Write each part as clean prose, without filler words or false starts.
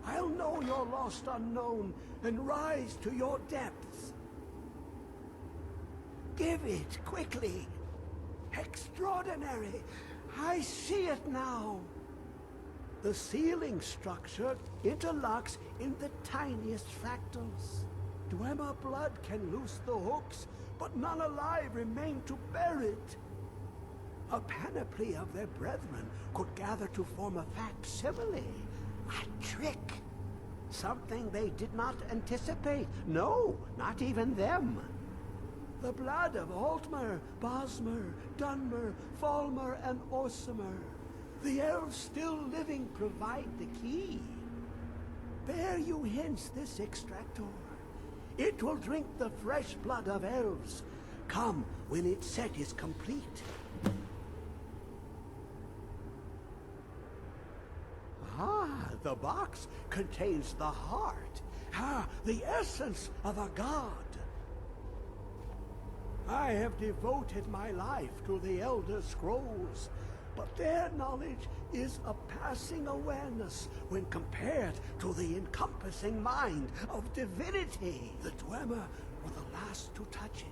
I'll know your lost unknown and rise to your depths. Give it, quickly. Extraordinary. I see it now. The ceiling structure interlocks in the tiniest fractals. Dwemer blood can loose the hooks, but none alive remain to bear it. A panoply of their brethren could gather to form a facsimile. A trick. Something they did not anticipate. No, not even them. The blood of Altmer, Bosmer, Dunmer, Falmer, and Orsimer. The elves still living provide the key. Bear you hence this extractor. It will drink the fresh blood of elves. Come when its set is complete. Ah, the box contains the heart. Ah, the essence of a god. I have devoted my life to the Elder Scrolls, but their knowledge is a passing awareness when compared to the encompassing mind of divinity. The Dwemer were the last to touch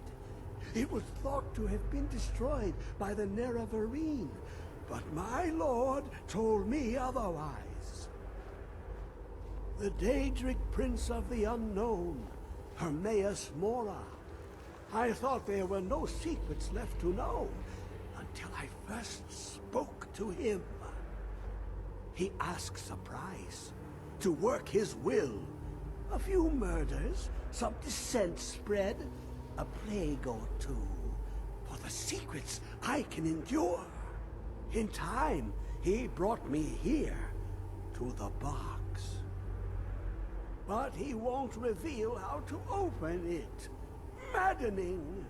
it. It was thought to have been destroyed by the Nerevarine, but my lord told me otherwise. The Daedric Prince of the Unknown, Hermaeus Mora. I thought there were no secrets left to know until I first spoke to him. He asks a price to work his will. A few murders, some dissent spread, a plague or two, for the secrets I can endure. In time, he brought me here, to the box. But he won't reveal how to open it. Maddening.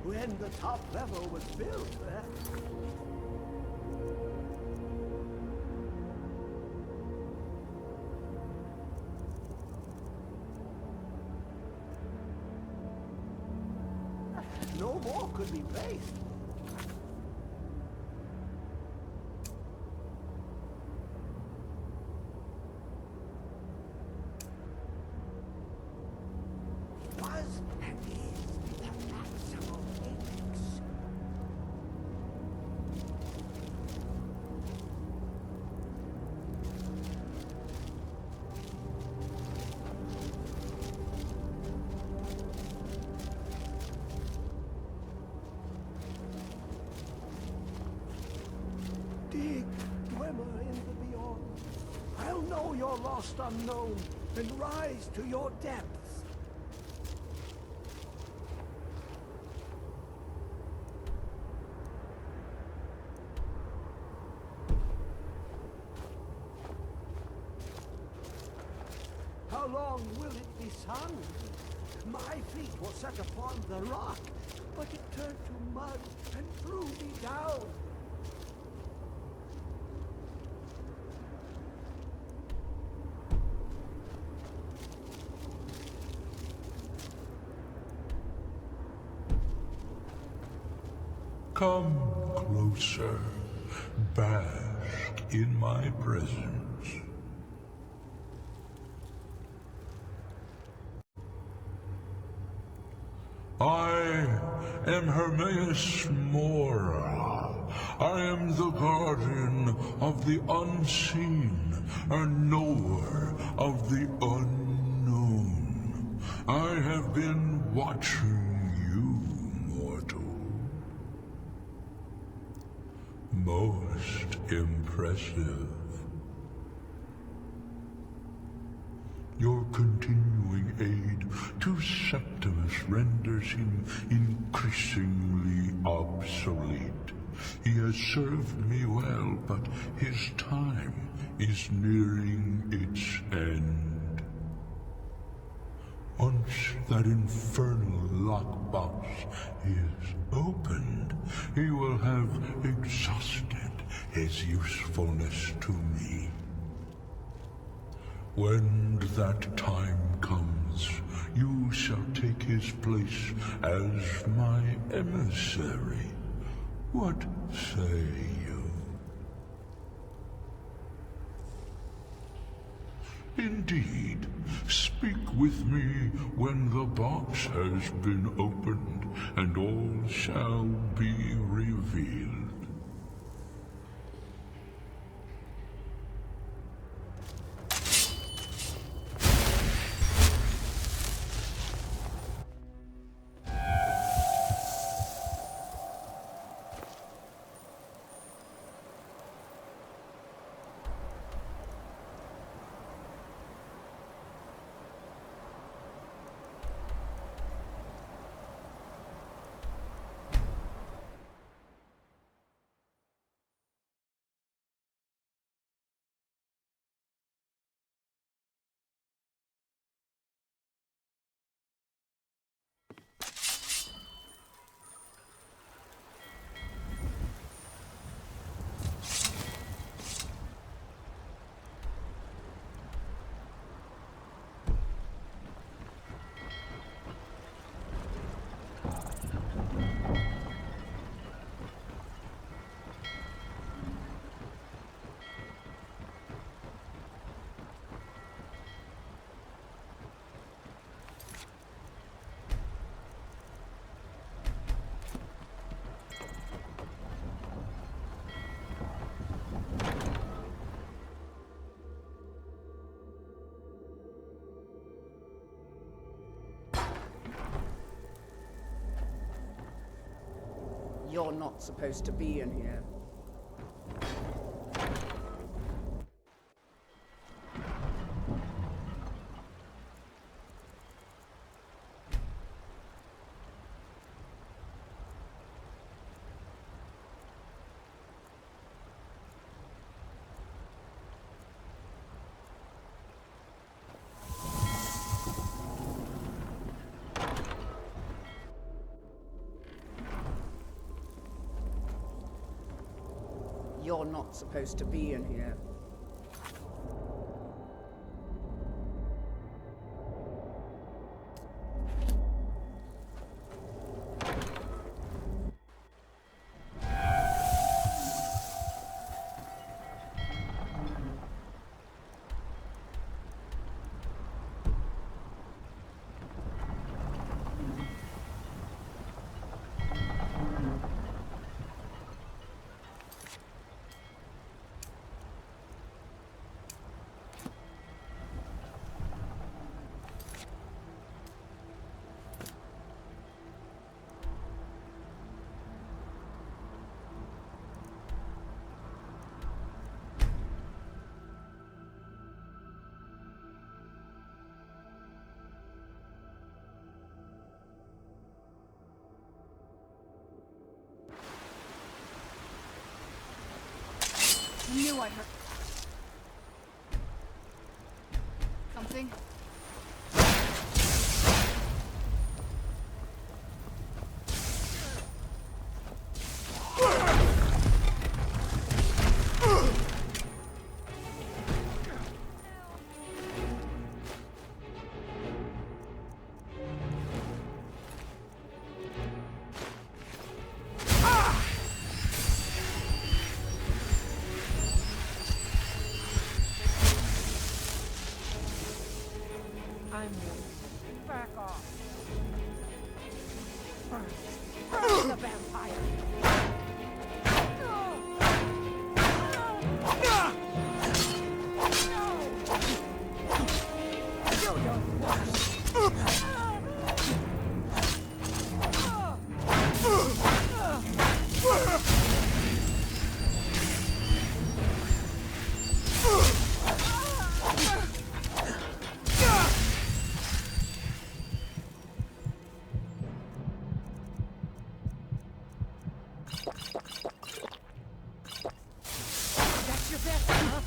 When the top level was built, no more could be placed. Was and is the maximum index. Dig, Dwemer in the beyond. I'll know your lost unknown and rise to your depths. How long will it be sung? My feet were set upon the rock, but it turned to mud and threw me down. Come closer, bask in my presence. I am Hermaeus Mora. I am the guardian of the unseen, a knower of the unknown. I have been watching you, mortal. Most impressive. Your continuing aid to Septimus renders him increasingly obsolete. He has served me well, but his time is nearing its end. Once that infernal lockbox is opened, he will have exhausted his usefulness to me. When that time comes, you shall take his place as my emissary. What say you? Indeed, speak with me when the box has been opened, and all shall be revealed. You're not supposed to be in here. You're not supposed to be in here. I knew I heard something. I'm yours. Back off. Burn. Burn the vampire. this, huh?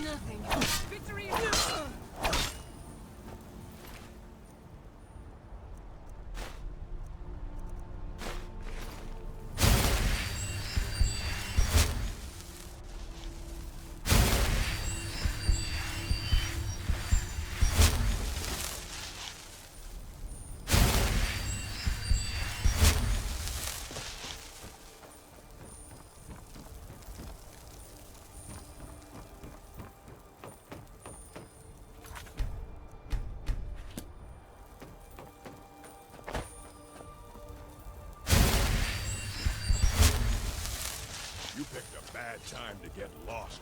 Nothing. Victory is... You picked a bad time to get lost.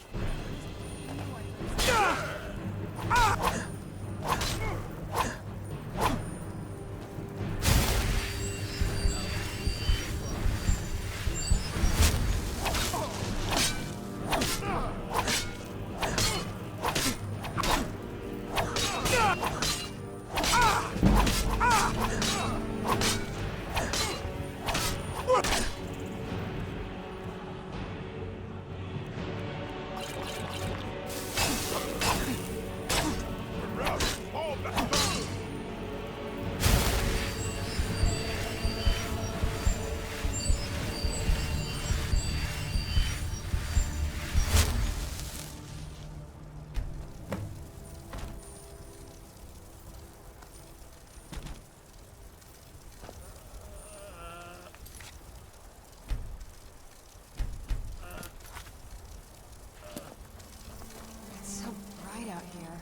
It's so bright out here.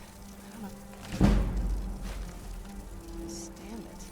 I don't stand it.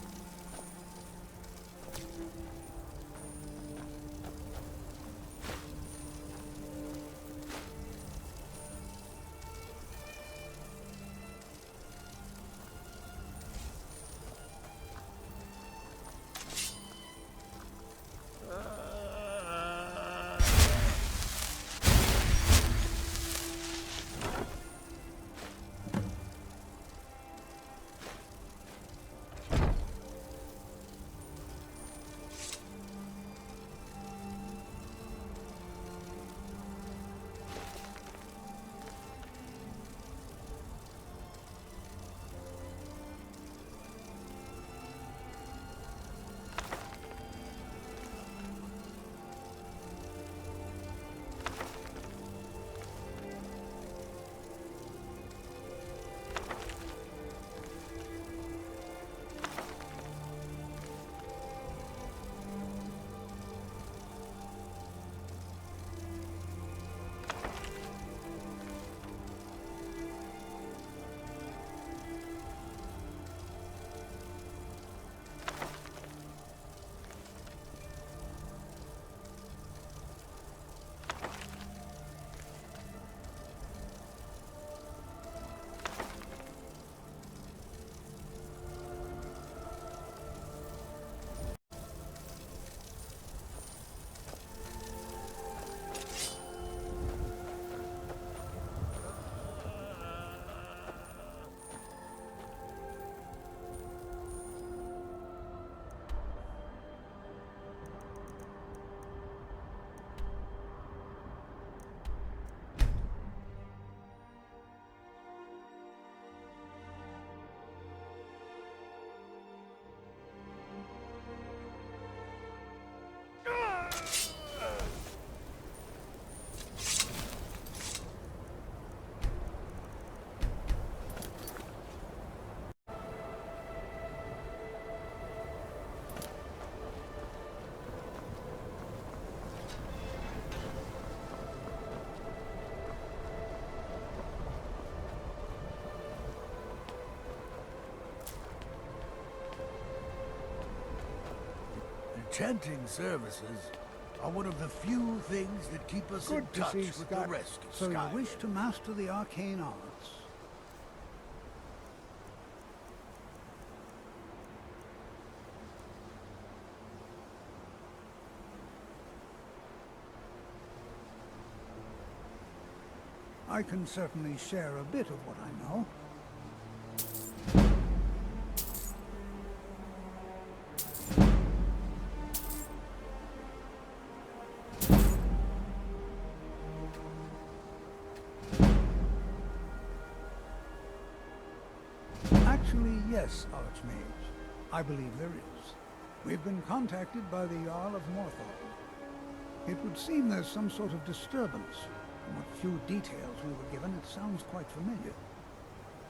Enchanting services are one of the few things that keep us in Good to touch see with the Scott. rest of So you Skyrim. wish to master the arcane arts? I can certainly share a bit of what I know. Actually, yes, Archmage. I believe there is. We've been contacted by the Jarl of Morthal. It would seem there's some sort of disturbance. From what few details we were given, it sounds quite familiar.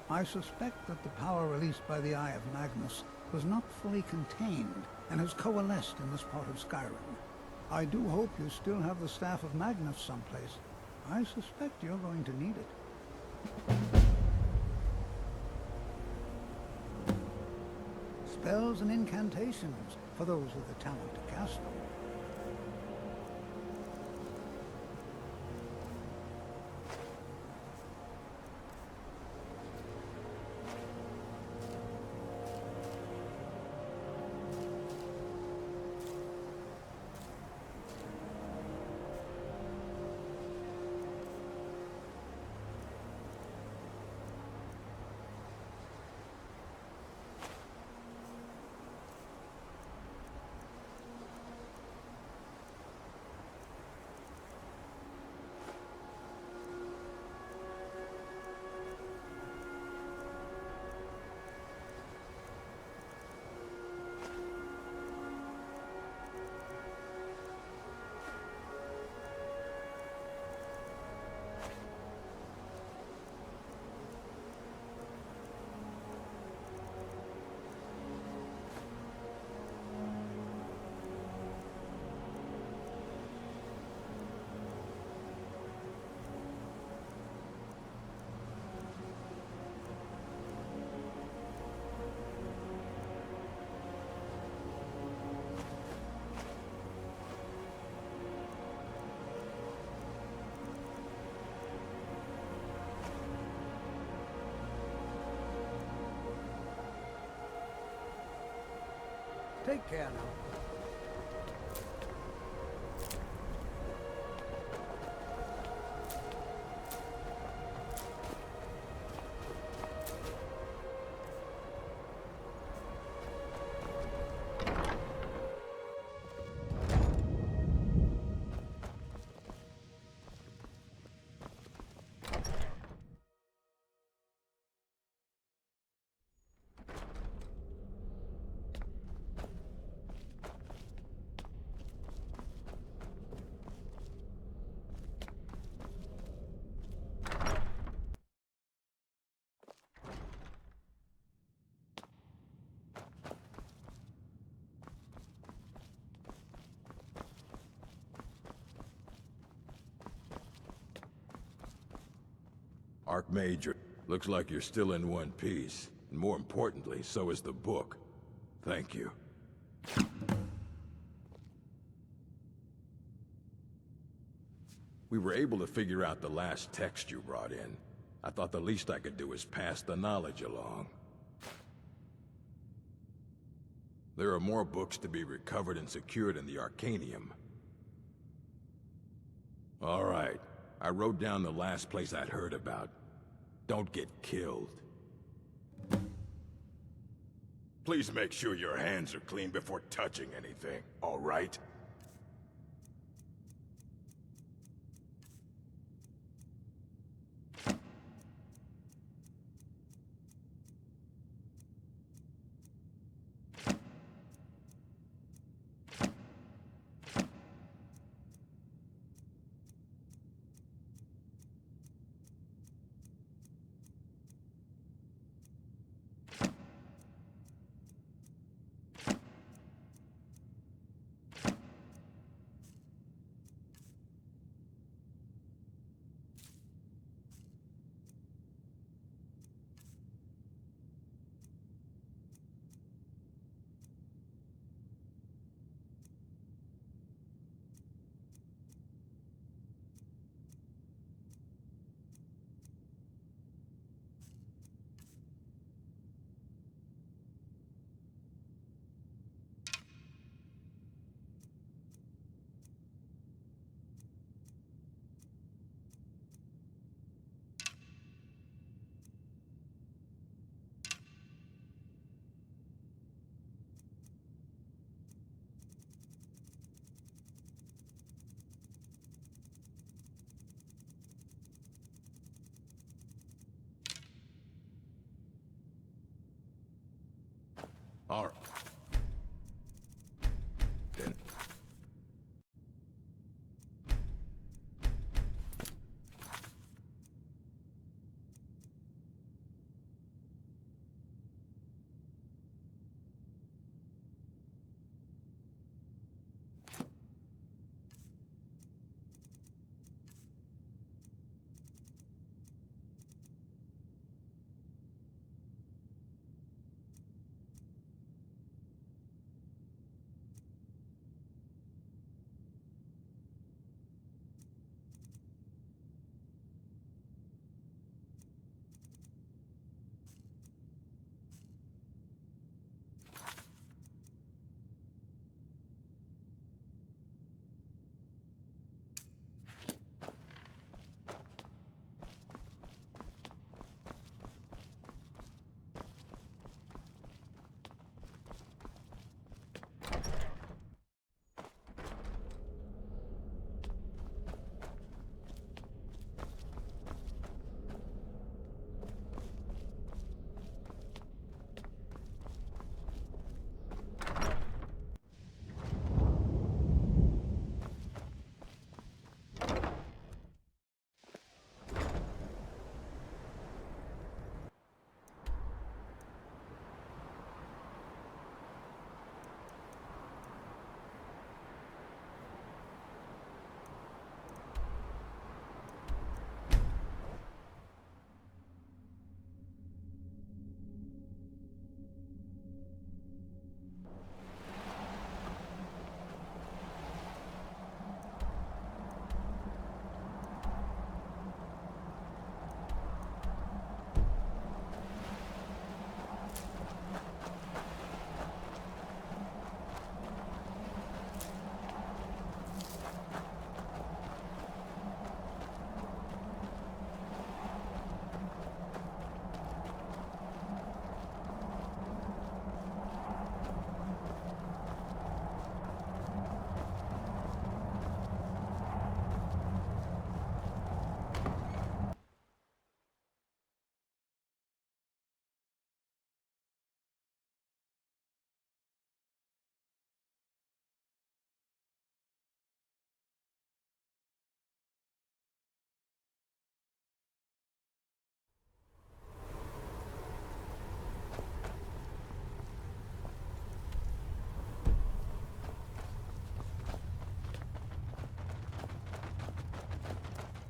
I suspect that the power released by the Eye of Magnus was not fully contained and has coalesced in this part of Skyrim. I do hope you still have the Staff of Magnus someplace. I suspect you're going to need it. Spells and incantations for those with the talent to cast them. Take care now. Archmage, looks like you're still in one piece. And more importantly, so is the book. Thank you. We were able to figure out the last text you brought in. I thought the least I could do is pass the knowledge along. There are more books to be recovered and secured in the Arcanium. All right. I wrote down the last place I'd heard about. Don't get killed. Please make sure your hands are clean before touching anything, all right? All right. Then.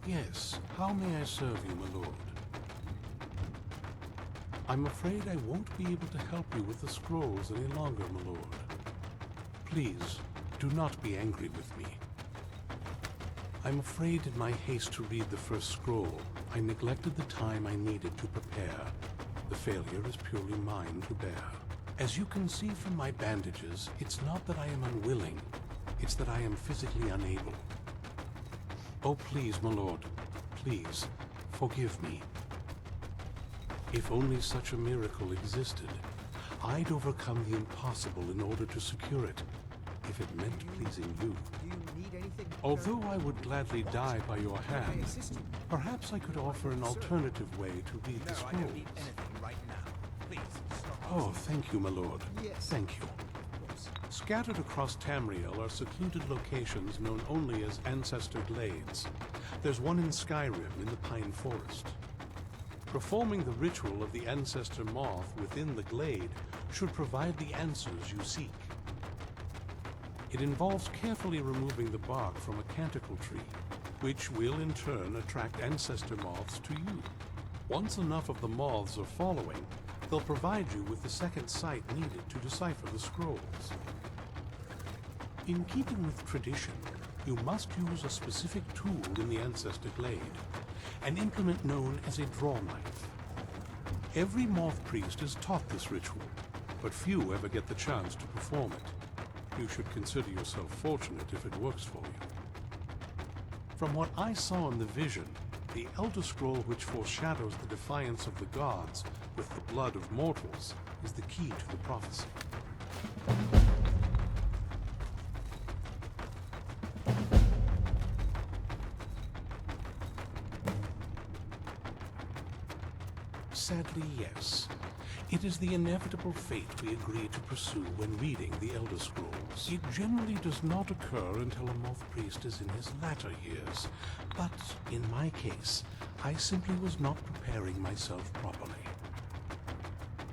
Yes, how may I serve you, my lord? I'm afraid I won't be able to help you with the scrolls any longer, my lord. Please, do not be angry with me. I'm afraid in my haste to read the first scroll, I neglected the time I needed to prepare. The failure is purely mine to bear. As you can see from my bandages, it's not that I am unwilling, it's that I am physically unable. Oh, please, my lord, please, forgive me. If only such a miracle existed, I'd overcome the impossible in order to secure it, if it meant pleasing you. Although I would gladly die by your hand, perhaps I could offer an alternative way to read the scrolls. Oh, thank you, my lord. Thank you. Scattered across Tamriel are secluded locations known only as Ancestor Glades. There's one in Skyrim in the Pine Forest. Performing the ritual of the Ancestor Moth within the glade should provide the answers you seek. It involves carefully removing the bark from a canticle tree, which will in turn attract Ancestor Moths to you. Once enough of the moths are following, they'll provide you with the second sight needed to decipher the scrolls. In keeping with tradition, you must use a specific tool in the Ancestor Glade, an implement known as a draw knife. Every moth priest is taught this ritual, but few ever get the chance to perform it. You should consider yourself fortunate if it works for you. From what I saw in the vision, the Elder Scroll which foreshadows the defiance of the gods with the blood of mortals is the key to the prophecy. Sadly, yes. It is the inevitable fate we agree to pursue when reading the Elder Scrolls. It generally does not occur until a moth priest is in his latter years. But in my case, I simply was not preparing myself properly.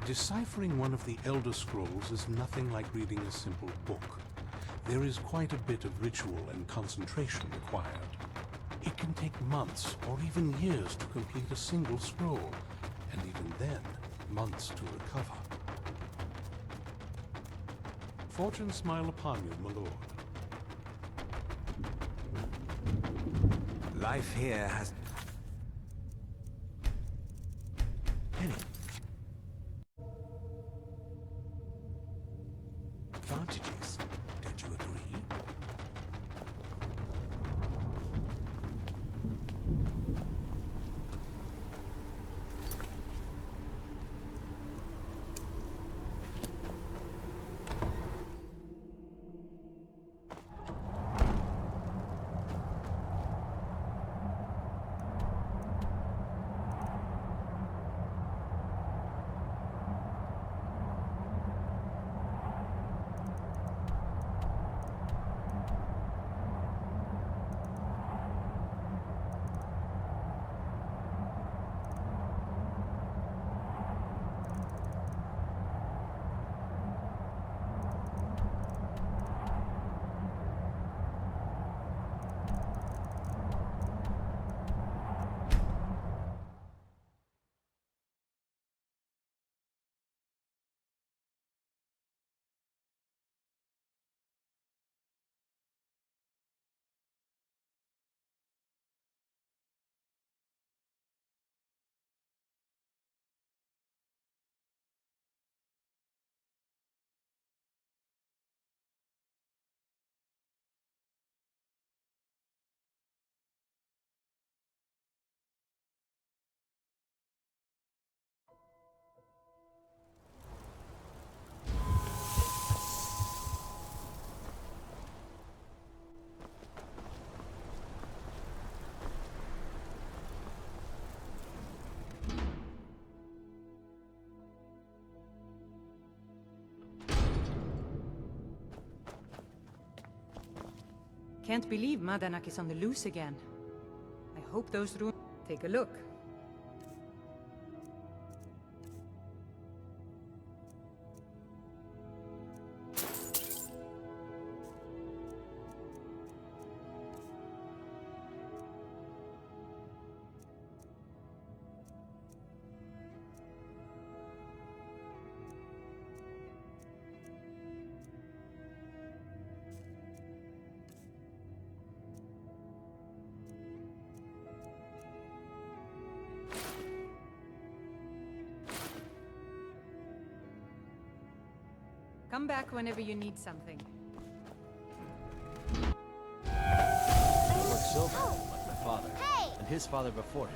Deciphering one of the Elder Scrolls is nothing like reading a simple book. There is quite a bit of ritual and concentration required. It can take months or even years to complete a single scroll, and even then, months to recover. Fortune smile upon you, my lord. Life here has many advantages. Don't you agree? Can't believe Madanak is on the loose again. I hope those rooms... Take a look. Come back whenever you need something. Silver, like my father, and his father before him.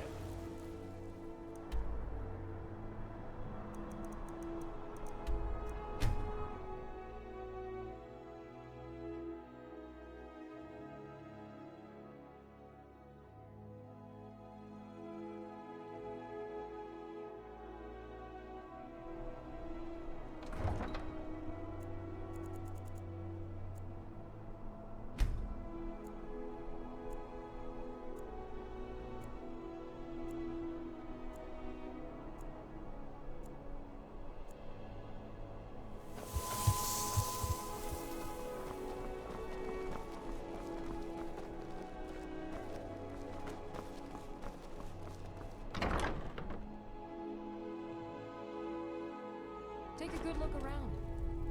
Take a good look around.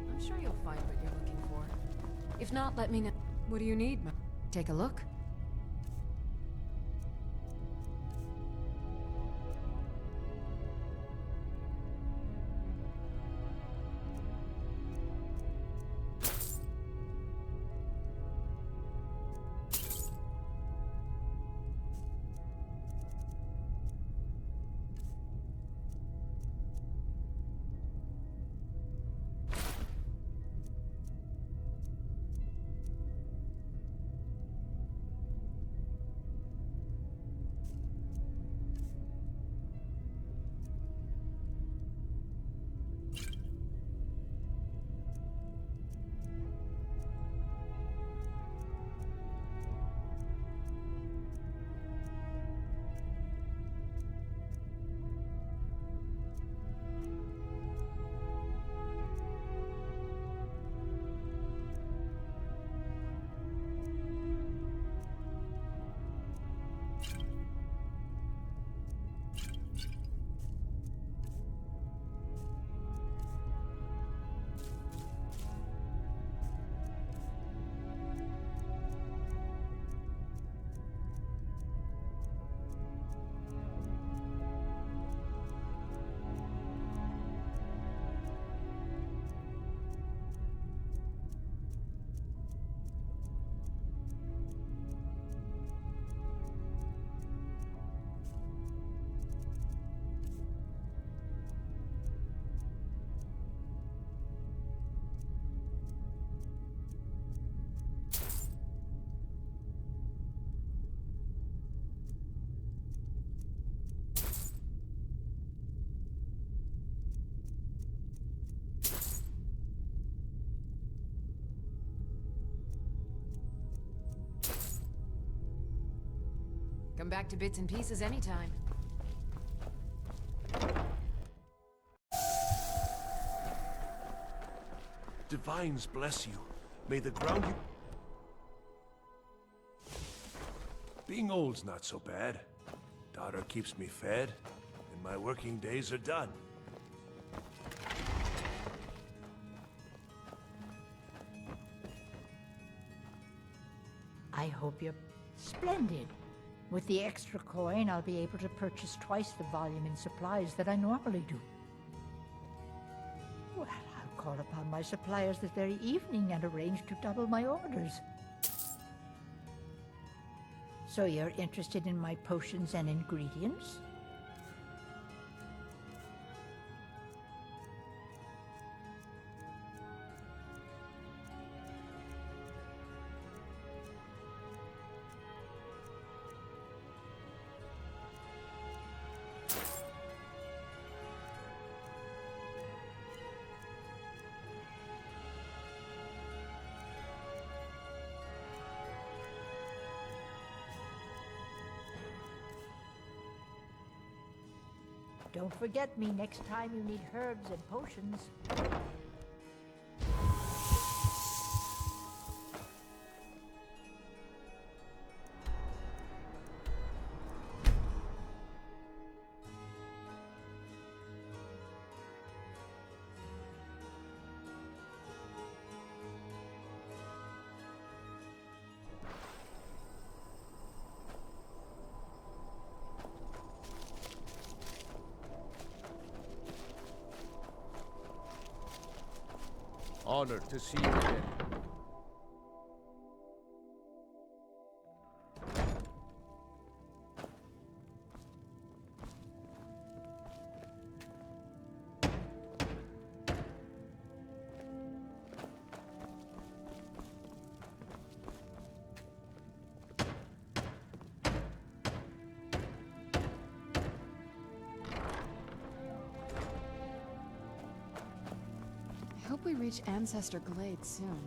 I'm sure you'll find what you're looking for. If not, let me know. What do you need, Ma? Take a look. Come back to bits and pieces anytime. Divines bless you. May the ground you... Being old's not so bad. Daughter keeps me fed, and my working days are done. I hope you're splendid. With the extra coin, I'll be able to purchase twice the volume in supplies that I normally do. Well, I'll call upon my suppliers this very evening and arrange to double my orders. So you're interested in my potions and ingredients? Don't forget me next time you need herbs and potions. Honored to see you again. I hope we reach Ancestor Glade soon.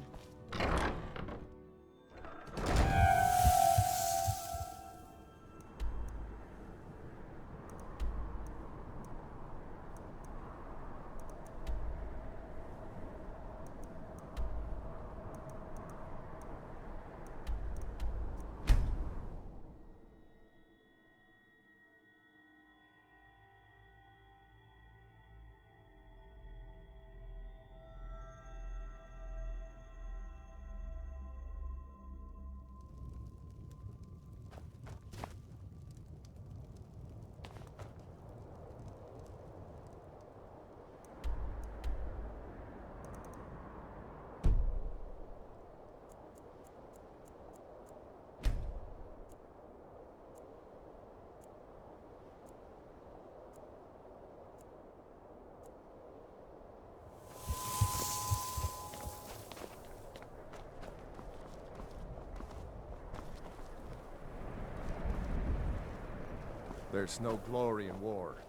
There's no glory in war.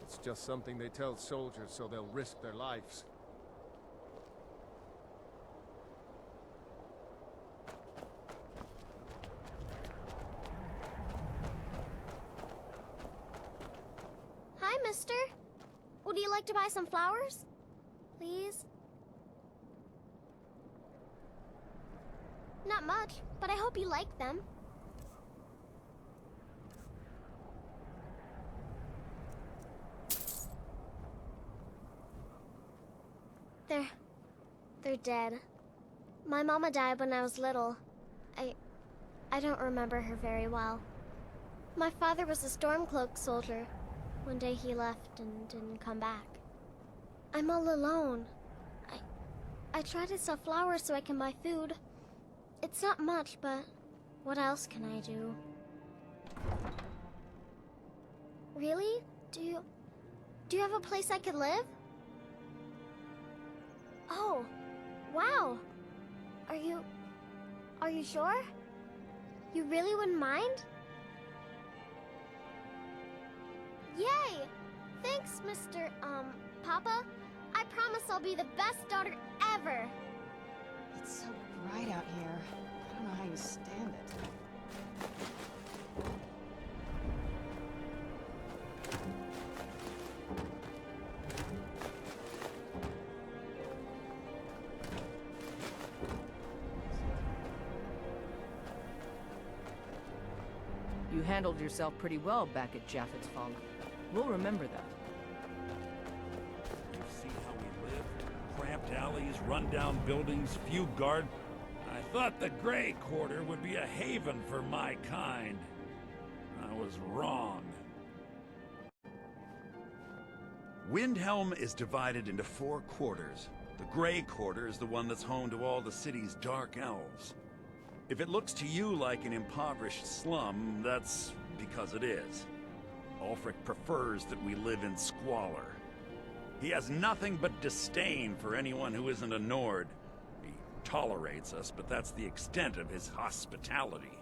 It's just something they tell soldiers so they'll risk their lives. Hi, mister. Would you like to buy some flowers? Please? Not much, but I hope you like them. They're dead. My mama died when I was little. I don't remember her very well. My father was a Stormcloak soldier. One day he left and didn't come back. I'm all alone. I try to sell flowers so I can buy food. It's not much, but what else can I do? Really? Do you have a place I could live? Oh, wow. Are you sure? You really wouldn't mind? Yay! Thanks, Mr. Papa. I promise I'll be the best daughter ever. It's so bright out here. I don't know how you stand it. handled yourself pretty well back at Japhet's Folly. We'll remember that. You see how we live? Cramped alleys, run-down buildings, few guard... I thought the Grey Quarter would be a haven for my kind. I was wrong. Windhelm is divided into 4 quarters. The Grey Quarter is the one that's home to all the city's dark elves. If it looks to you like an impoverished slum, that's because it is. Ulfric prefers that we live in squalor. He has nothing but disdain for anyone who isn't a Nord. He tolerates us, but that's the extent of his hospitality.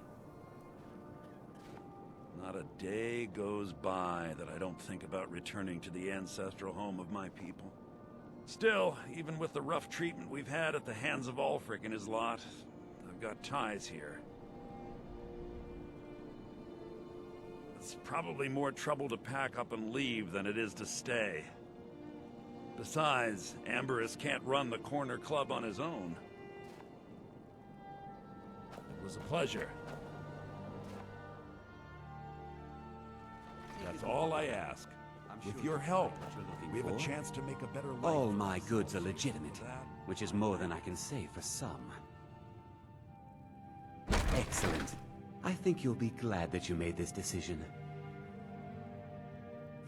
Not a day goes by that I don't think about returning to the ancestral home of my people. Still, even with the rough treatment we've had at the hands of Ulfric and his lot, I've got ties here. It's probably more trouble to pack up and leave than it is to stay. Besides, Amberus can't run the Corner Club on his own. It was a pleasure. That's all I ask. With your help, we have a chance to make a better life. All my goods are legitimate, which is more than I can say for some. Excellent. I think you'll be glad that you made this decision.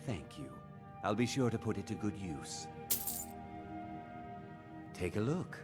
Thank you. I'll be sure to put it to good use. Take a look.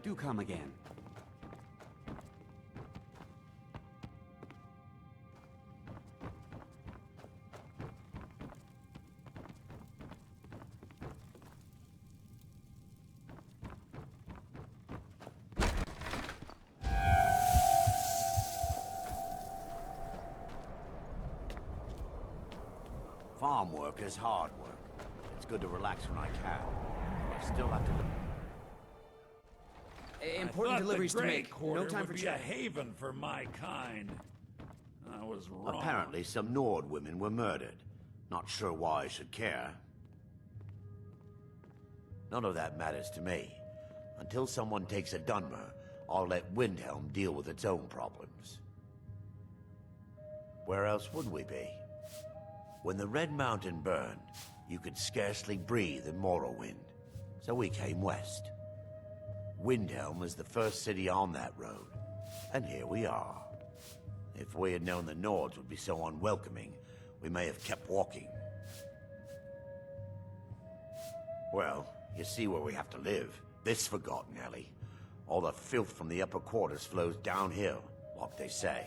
Do come again. Farm work is hard work. It's good to relax when I can. I still have to... Important deliveries to make. No time for chat. A haven for my kind. I was wrong. Apparently, some Nord women were murdered. Not sure why I should care. None of that matters to me. Until someone takes a Dunmer, I'll let Windhelm deal with its own problems. Where else would we be? When the Red Mountain burned, you could scarcely breathe in Morrowind. So we came west. Windhelm is the first city on that road, and here we are. If we had known the Nords would be so unwelcoming, we may have kept walking. Well, you see where we have to live. This forgotten alley. All the filth from the upper quarters flows downhill, like they say.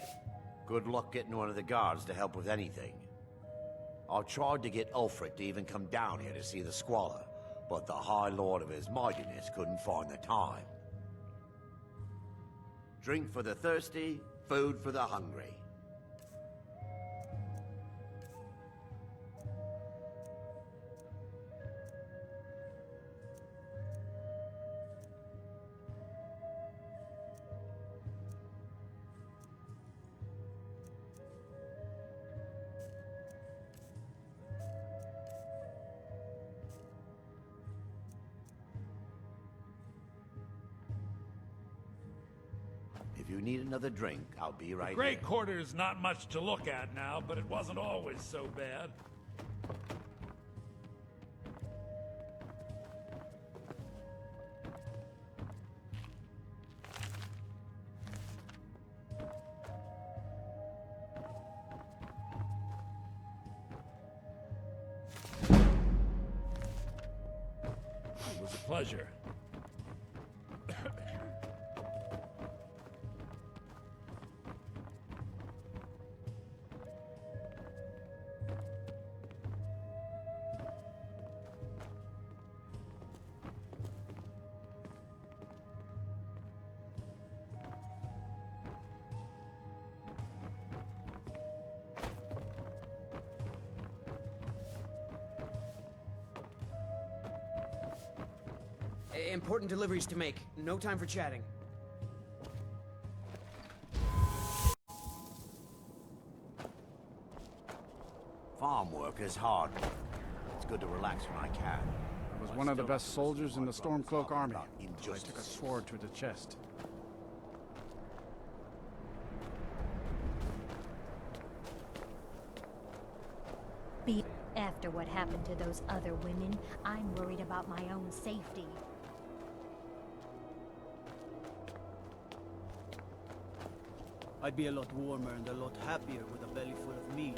Good luck getting one of the guards to help with anything. I tried to get Ulfric to even come down here to see the squalor, but the High Lord of his mightiness couldn't find the time. Drink for the thirsty, food for the hungry. If you need another drink, I'll be right here. Grey Quarter's not much to look at now, but it wasn't always so bad. pleasure. Important deliveries to make. No time for chatting. Farm work is hard. It's good to relax when I can. I was one of the best soldiers in the Stormcloak army. I took a sword to the chest. After what happened to those other women, I'm worried about my own safety. I'd be a lot warmer and a lot happier with a belly full of meat.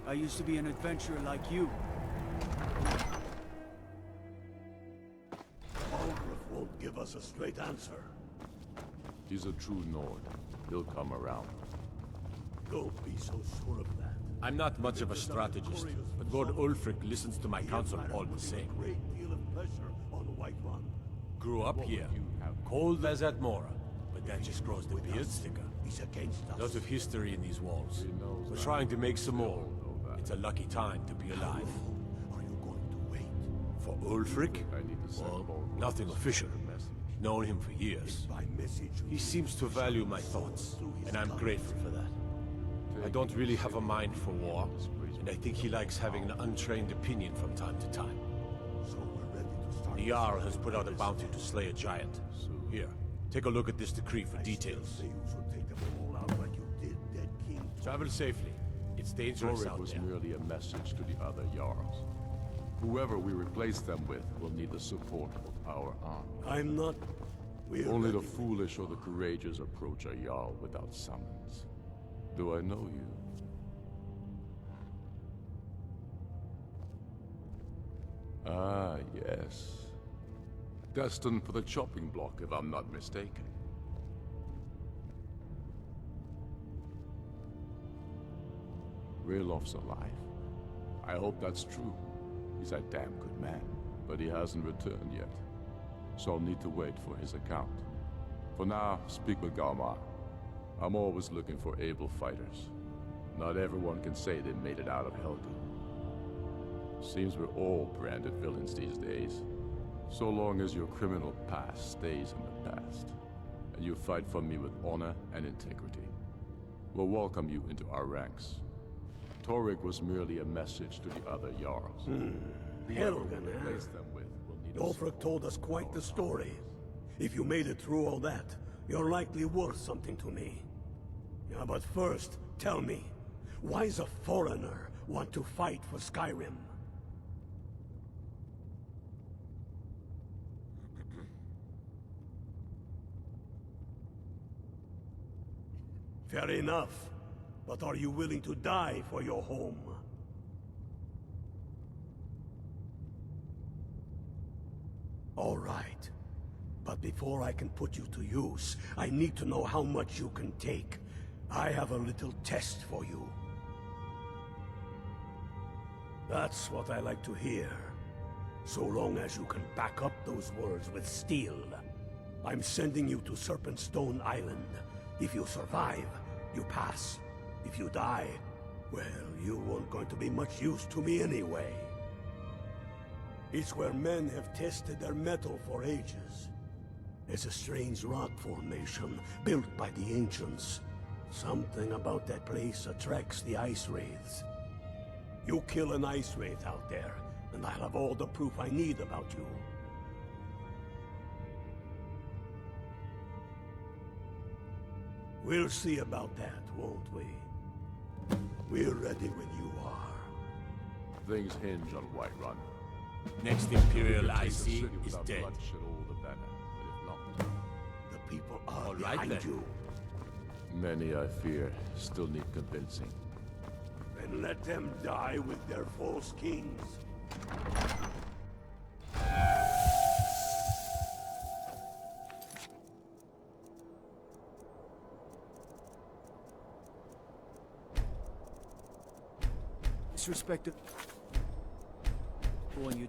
I used to be an adventurer like you. Ulfric won't give us a straight answer. He's a true Nord. He'll come around. Don't be so sure of that. I'm not much of a strategist, but Lord Ulfric listens to my counsel all the same. Great deal of pleasure on Whiterun. Grew up here, cold as at Mora, but that just grows the beard thicker. He's against us. Lots of history in these walls. We're trying to make some more. It's a lucky time to be alive. Are you going to wait? For Ulfric? Well, nothing official. Known him for years. He seems to value my thoughts, and I'm grateful for that. I don't really have a mind for war, and I think he likes having an untrained opinion from time to time. The Jarl has put out a bounty to slay a giant. Here, take a look at this decree for details. Travel safely. It's dangerous Torek out was there. merely a message to the other Jarls. Whoever we replace them with will need the support of our army. I'm not... Only the foolish or the courageous approach a Jarl without summons. Do I know you? Ah, yes. Destined for the chopping block, if I'm not mistaken. Railof's alive. I hope that's true. He's a damn good man, but he hasn't returned yet. So I'll need to wait for his account. For now, speak with Galmar. I'm always looking for able fighters. Not everyone can say they made it out of Helgen. Seems we're all branded villains these days. So long as your criminal past stays in the past, and you fight for me with honor and integrity, we'll welcome you into our ranks. Torek was merely a message to the other Jarls. Helgen, Ulfric told us quite the story. If you made it through all that, you're likely worth something to me. Yeah, but first, tell me, why does a foreigner want to fight for Skyrim? Fair enough. But are you willing to die for your home? All right. But before I can put you to use, I need to know how much you can take. I have a little test for you. That's what I like to hear. So long as you can back up those words with steel. I'm sending you to Serpentstone Island. If you survive, you pass. If you die, well, you weren't going to be much use to me anyway. It's where men have tested their metal for ages. It's a strange rock formation built by the ancients. Something about that place attracts the ice wraiths. You kill an ice wraith out there, and I'll have all the proof I need about you. We'll see about that, won't we? We're ready when you are. Things hinge on Whiterun. Next Imperial IC is dead. Bloodshed all the better, but if not... The people are All right, behind then. you. Many, I fear, still need convincing. Then let them die with their false kings. Disrespect. When you